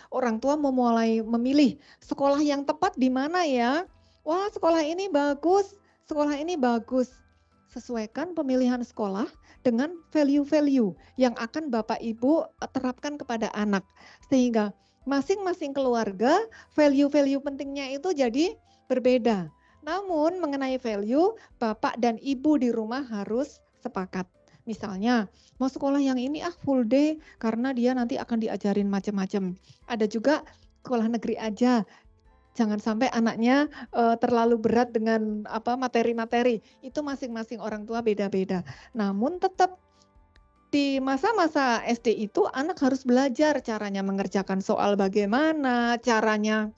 S3: orang tua mulai memilih sekolah yang tepat di mana ya. Wah, sekolah ini bagus. Sekolah ini bagus. Sesuaikan pemilihan sekolah dengan value-value yang akan Bapak Ibu terapkan kepada anak. Sehingga masing-masing keluarga value-value pentingnya itu jadi berbeda. Namun mengenai value, Bapak dan Ibu di rumah harus sepakat. Misalnya, mau sekolah yang ini full day karena dia nanti akan diajarin macam-macam. Ada juga sekolah negeri aja. Jangan sampai anaknya terlalu berat dengan materi-materi. Itu masing-masing orang tua beda-beda. Namun tetap di masa-masa SD itu anak harus belajar caranya mengerjakan soal bagaimana, caranya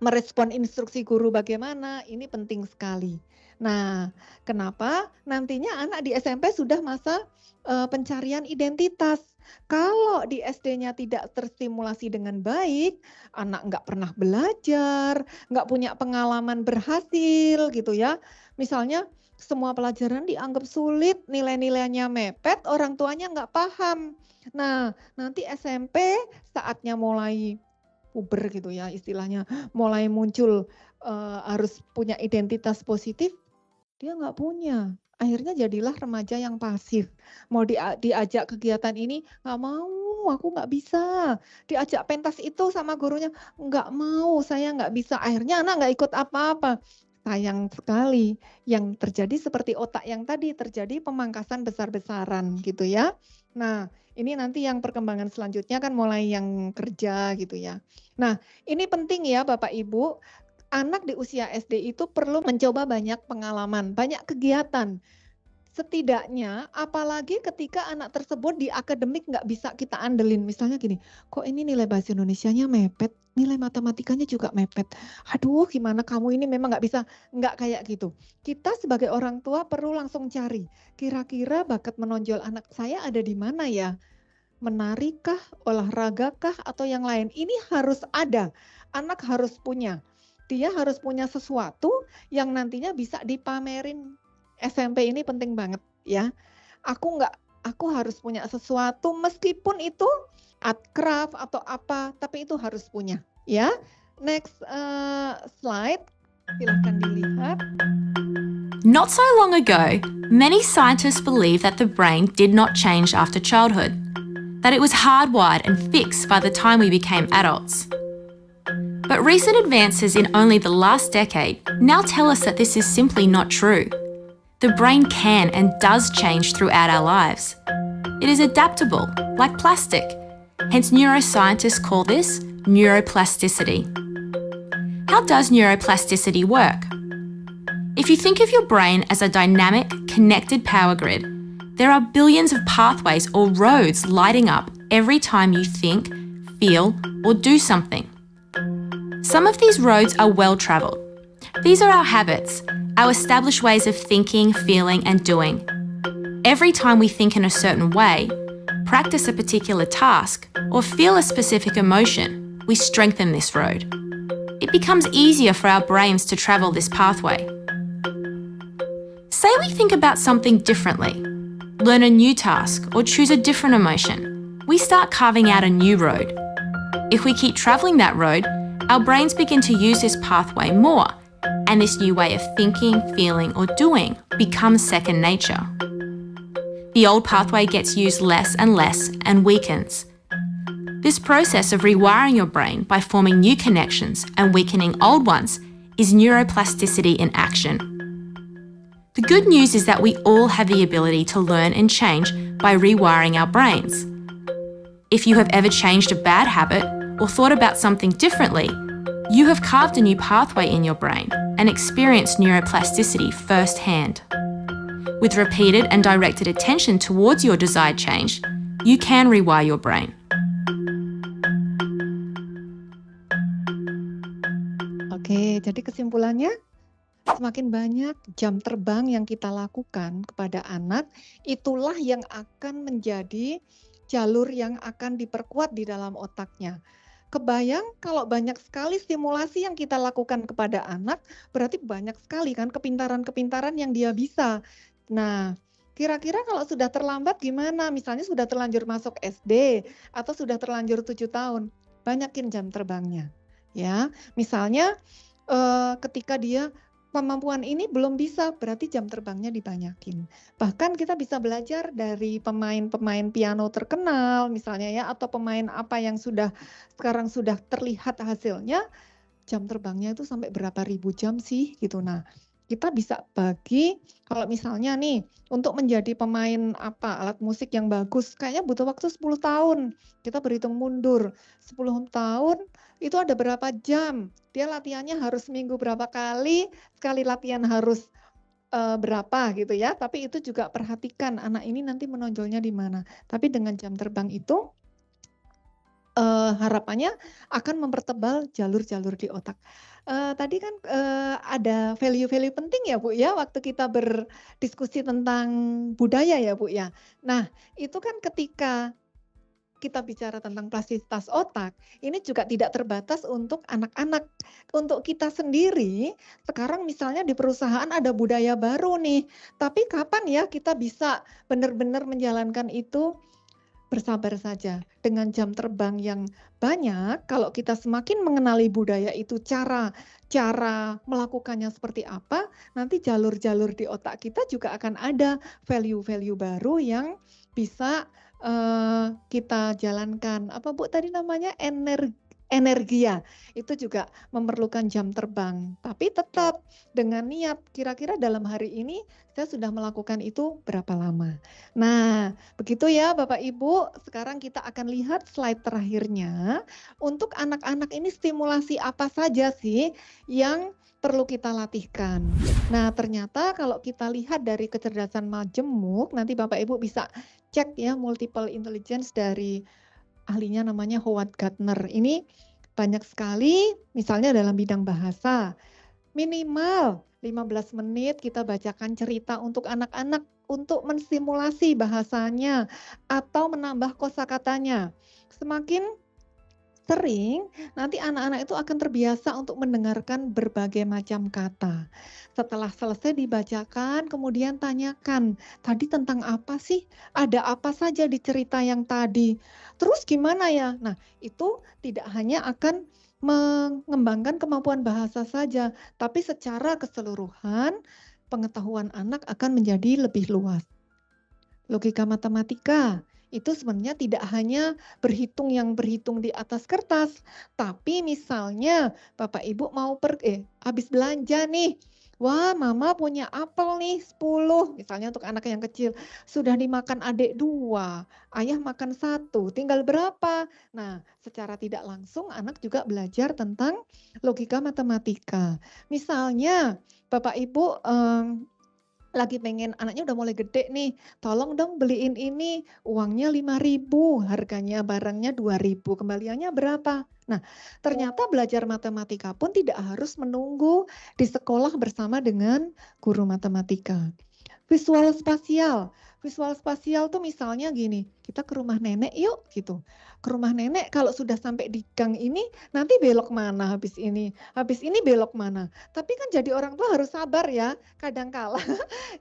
S3: merespon instruksi guru bagaimana, ini penting sekali. Nah, kenapa nantinya anak di SMP sudah masa pencarian identitas. Kalau di SD-nya tidak terstimulasi dengan baik, anak nggak pernah belajar, nggak punya pengalaman berhasil gitu ya. Misalnya semua pelajaran dianggap sulit, nilai-nilainya mepet, orang tuanya nggak paham. Nah, nanti SMP saatnya mulai puber gitu ya istilahnya, mulai muncul harus punya identitas positif, dia nggak punya. Akhirnya jadilah remaja yang pasif. Mau diajak kegiatan ini, nggak mau, aku nggak bisa. Diajak pentas itu sama gurunya, nggak mau, saya nggak bisa. Akhirnya anak nggak ikut apa-apa. Sayang sekali. Yang terjadi seperti otak yang tadi, terjadi pemangkasan besar-besaran gitu ya. Nah, ini nanti yang perkembangan selanjutnya kan mulai yang kerja gitu ya. Nah, ini penting ya Bapak Ibu. Anak di usia SD itu perlu mencoba banyak pengalaman, banyak kegiatan. Setidaknya, apalagi ketika anak tersebut di akademik nggak bisa kita andelin. Misalnya gini, kok ini nilai bahasa Indonesianya mepet, nilai matematikanya juga mepet. Aduh, gimana kamu ini memang nggak bisa, nggak kayak gitu. Kita sebagai orang tua perlu langsung cari, kira-kira bakat menonjol anak saya ada di mana ya? Menarikah, olahragakah, atau yang lain? Ini harus ada, anak harus punya. Dia harus punya sesuatu yang nantinya bisa dipamerin. SMP ini penting banget ya. Aku harus punya sesuatu meskipun itu art craft atau apa, tapi itu harus punya ya. Next slide, silakan dilihat.
S6: Not so long ago, many scientists believed that the brain did not change after childhood, that it was hardwired and fixed by the time we became adults. But recent advances in only the last decade now tell us that this is simply not true. The brain can and does change throughout our lives. It is adaptable, like plastic. Hence, neuroscientists call this neuroplasticity. How does neuroplasticity work? If you think of your brain as a dynamic, connected power grid, there are billions of pathways or roads lighting up every time you think, feel, or do something. Some of these roads are well-travelled. These are our habits, our established ways of thinking, feeling, and doing. Every time we think in a certain way, practice a particular task, or feel a specific emotion, we strengthen this road. It becomes easier for our brains to travel this pathway. Say we think about something differently, learn a new task, or choose a different emotion. we start carving out a new road. If we keep travelling that road, our brains begin to use this pathway more, and this new way of thinking, feeling, or doing becomes second nature. The old pathway gets used less and less and weakens. This process of rewiring your brain by forming new connections and weakening old ones is neuroplasticity in action. The good news is that we all have the ability to learn and change by rewiring our brains. If you have ever changed a bad habit or thought about something differently, you have carved a new pathway in your brain and experienced neuroplasticity firsthand. With repeated and directed attention towards your desired change, you can rewire your brain.
S3: Oke, jadi kesimpulannya, semakin banyak jam terbang yang kita lakukan kepada anak, itulah yang akan menjadi jalur yang akan diperkuat di dalam otaknya. Kebayang kalau banyak sekali stimulasi yang kita lakukan kepada anak, berarti banyak sekali kan kepintaran-kepintaran yang dia bisa. Nah, kira-kira kalau sudah terlambat gimana? Misalnya sudah terlanjur masuk SD atau sudah terlanjur 7 tahun, banyakin jam terbangnya. Ya, misalnya ketika dia kemampuan ini belum bisa, berarti jam terbangnya dibanyakin. Bahkan kita bisa belajar dari pemain-pemain piano terkenal misalnya ya, atau pemain apa yang sekarang sudah terlihat hasilnya, jam terbangnya itu sampai berapa ribu jam sih gitu. Nah, kita bisa bagi kalau misalnya nih untuk menjadi pemain alat musik yang bagus kayaknya butuh waktu 10 tahun. Kita berhitung mundur 10 tahun itu ada berapa jam? Dia latihannya harus seminggu berapa kali? Sekali latihan harus berapa gitu ya. Tapi itu juga perhatikan anak ini nanti menonjolnya di mana. Tapi dengan jam terbang itu harapannya akan mempertebal jalur-jalur di otak. Tadi kan ada value-value penting ya Bu ya, waktu kita berdiskusi tentang budaya ya Bu ya. Nah itu kan ketika kita bicara tentang plastisitas otak, ini juga tidak terbatas untuk anak-anak. Untuk kita sendiri, sekarang misalnya di perusahaan ada budaya baru nih, tapi kapan ya kita bisa benar-benar menjalankan itu? Bersabar saja, dengan jam terbang yang banyak, kalau kita semakin mengenali budaya itu cara melakukannya seperti apa, nanti jalur-jalur di otak kita juga akan ada value-value baru yang bisa kita jalankan. Apa Bu tadi namanya? Energia. Itu juga memerlukan jam terbang. Tapi tetap dengan niat, kira-kira dalam hari ini saya sudah melakukan itu berapa lama. Nah, begitu ya Bapak Ibu. Sekarang kita akan lihat slide terakhirnya. Untuk anak-anak ini stimulasi apa saja sih yang perlu kita latihkan. Nah, ternyata kalau kita lihat dari kecerdasan majemuk, nanti Bapak Ibu bisa cek ya multiple intelligence dari ahlinya namanya Howard Gardner. Ini banyak sekali, misalnya dalam bidang bahasa. Minimal 15 menit kita bacakan cerita untuk anak-anak untuk menstimulasi bahasanya atau menambah kosakatanya. Semakin sering, nanti anak-anak itu akan terbiasa untuk mendengarkan berbagai macam kata. Setelah selesai dibacakan, kemudian tanyakan, tadi tentang apa sih? Ada apa saja di cerita yang tadi? Terus gimana ya? Nah, itu tidak hanya akan mengembangkan kemampuan bahasa saja, tapi secara keseluruhan pengetahuan anak akan menjadi lebih luas. Logika matematika itu sebenarnya tidak hanya berhitung di atas kertas, tapi misalnya Bapak Ibu mau habis belanja nih, wah mama punya apel nih 10, misalnya untuk anak yang kecil, sudah dimakan adik 2, ayah makan 1, tinggal berapa? Nah, secara tidak langsung anak juga belajar tentang logika matematika. Misalnya Bapak Ibu lagi pengen anaknya udah mulai gede nih, tolong dong beliin ini, uangnya 5.000, harganya barangnya 2.000, kembaliannya berapa? Nah, ternyata belajar matematika pun tidak harus menunggu di sekolah bersama dengan guru matematika. Visual spasial tuh misalnya gini, kita ke rumah nenek yuk gitu. Ke rumah nenek kalau sudah sampai di gang ini nanti belok mana habis ini belok mana. Tapi kan jadi orang tua harus sabar ya, kadangkala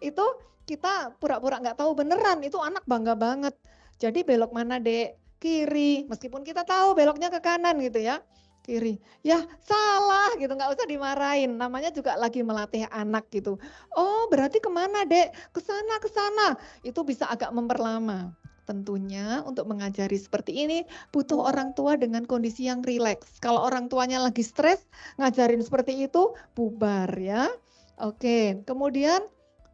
S3: itu kita pura-pura nggak tahu beneran, itu anak bangga banget. Jadi belok mana dek? kiri, meskipun kita tahu beloknya ke kanan gitu ya, kiri. Ya salah gitu, nggak usah dimarahin. Namanya juga lagi melatih anak gitu. Oh berarti kemana dek? Ke sana. Itu bisa agak memperlama. Tentunya untuk mengajari seperti ini butuh orang tua dengan kondisi yang rileks. Kalau orang tuanya lagi stres, ngajarin seperti itu bubar ya. Oke, kemudian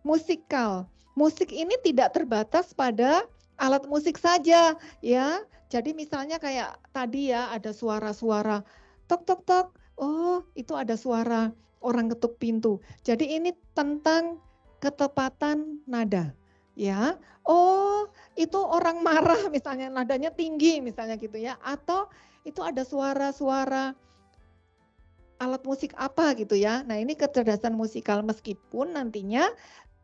S3: musikal. Musik ini tidak terbatas pada alat musik saja ya. Jadi misalnya kayak tadi ya ada suara-suara tok tok tok. Oh, itu ada suara orang ketuk pintu. Jadi ini tentang ketepatan nada. Ya. Oh, itu orang marah misalnya nadanya tinggi misalnya gitu ya. Atau itu ada suara-suara alat musik apa gitu ya. Nah, ini kecerdasan musikal meskipun nantinya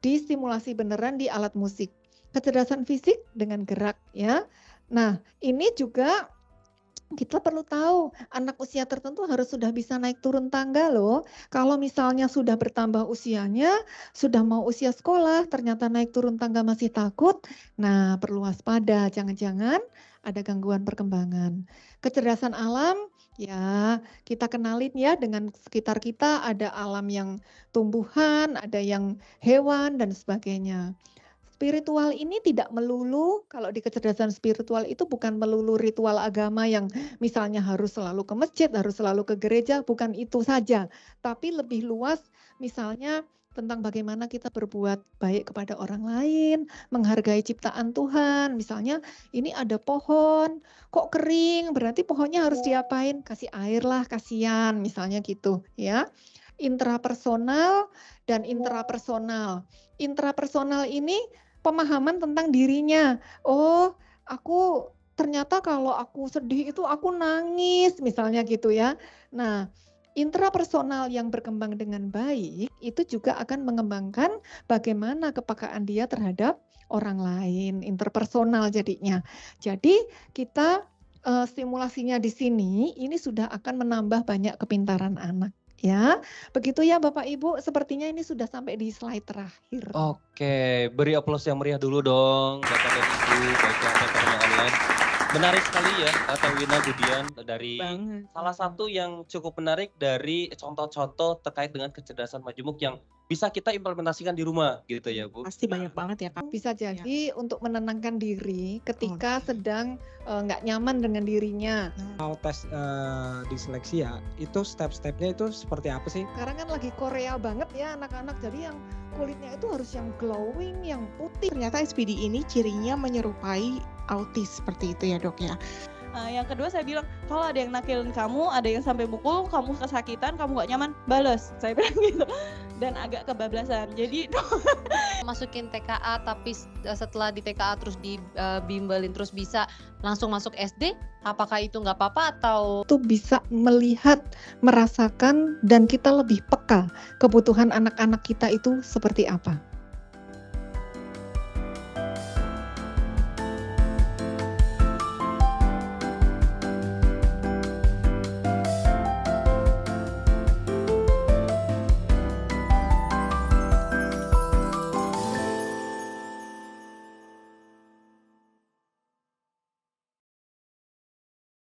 S3: distimulasi beneran di alat musik. Kecerdasan fisik dengan gerak ya. Nah, ini juga kita perlu tahu anak usia tertentu harus sudah bisa naik turun tangga loh. Kalau misalnya sudah bertambah usianya, sudah mau usia sekolah, ternyata naik turun tangga masih takut. Nah, perlu waspada, jangan-jangan ada gangguan perkembangan. Kecerdasan alam, ya kita kenalin ya dengan sekitar kita ada alam yang tumbuhan, ada yang hewan dan sebagainya. Spiritual ini tidak melulu, kalau di kecerdasan spiritual itu bukan melulu ritual agama yang misalnya harus selalu ke masjid, harus selalu ke gereja, bukan itu saja. Tapi lebih luas misalnya tentang bagaimana kita berbuat baik kepada orang lain, menghargai ciptaan Tuhan. Misalnya ini ada pohon, kok kering, berarti pohonnya harus diapain? Kasih air lah, kasihan, misalnya gitu ya. Intrapersonal dan intrapersonal. Intrapersonal ini pemahaman tentang dirinya. Oh, aku ternyata kalau aku sedih itu aku nangis, misalnya gitu ya. Nah, intrapersonal yang berkembang dengan baik itu juga akan mengembangkan bagaimana kepekaan dia terhadap orang lain, interpersonal jadinya. Jadi kita stimulasinya di sini ini sudah akan menambah banyak kepintaran anak. Ya, begitu ya Bapak Ibu, sepertinya ini sudah sampai di slide terakhir.
S1: Oke, beri aplaus yang meriah dulu dong Bapak dan Ibu, baik yang peserta online. Menarik sekali ya, Teh Wina Budian dari salah satu yang cukup menarik dari contoh-contoh terkait dengan kecerdasan majemuk yang bisa kita implementasikan di rumah gitu ya Bu.
S2: Pasti banyak banget ya Kak.
S3: Bisa jadi untuk menenangkan diri ketika sedang nggak nyaman dengan dirinya.
S5: Mau tes disleksia itu step-stepnya itu seperti apa sih?
S3: Sekarang kan lagi Korea banget ya anak-anak, jadi yang kulitnya itu harus yang glowing, yang putih.
S2: Ternyata SPD ini cirinya menyerupai autis seperti itu ya dok ya.
S7: Yang kedua saya bilang, kalau ada yang nakilin kamu, ada yang sampai mukul, kamu kesakitan, kamu gak nyaman, bales. Saya bilang gitu. Dan agak kebablasan. Jadi
S8: masukin TKA tapi setelah di TKA terus dibimbelin terus bisa langsung masuk SD, apakah itu nggak apa-apa atau
S3: Itu bisa melihat, merasakan, dan kita lebih peka kebutuhan anak-anak kita itu seperti apa.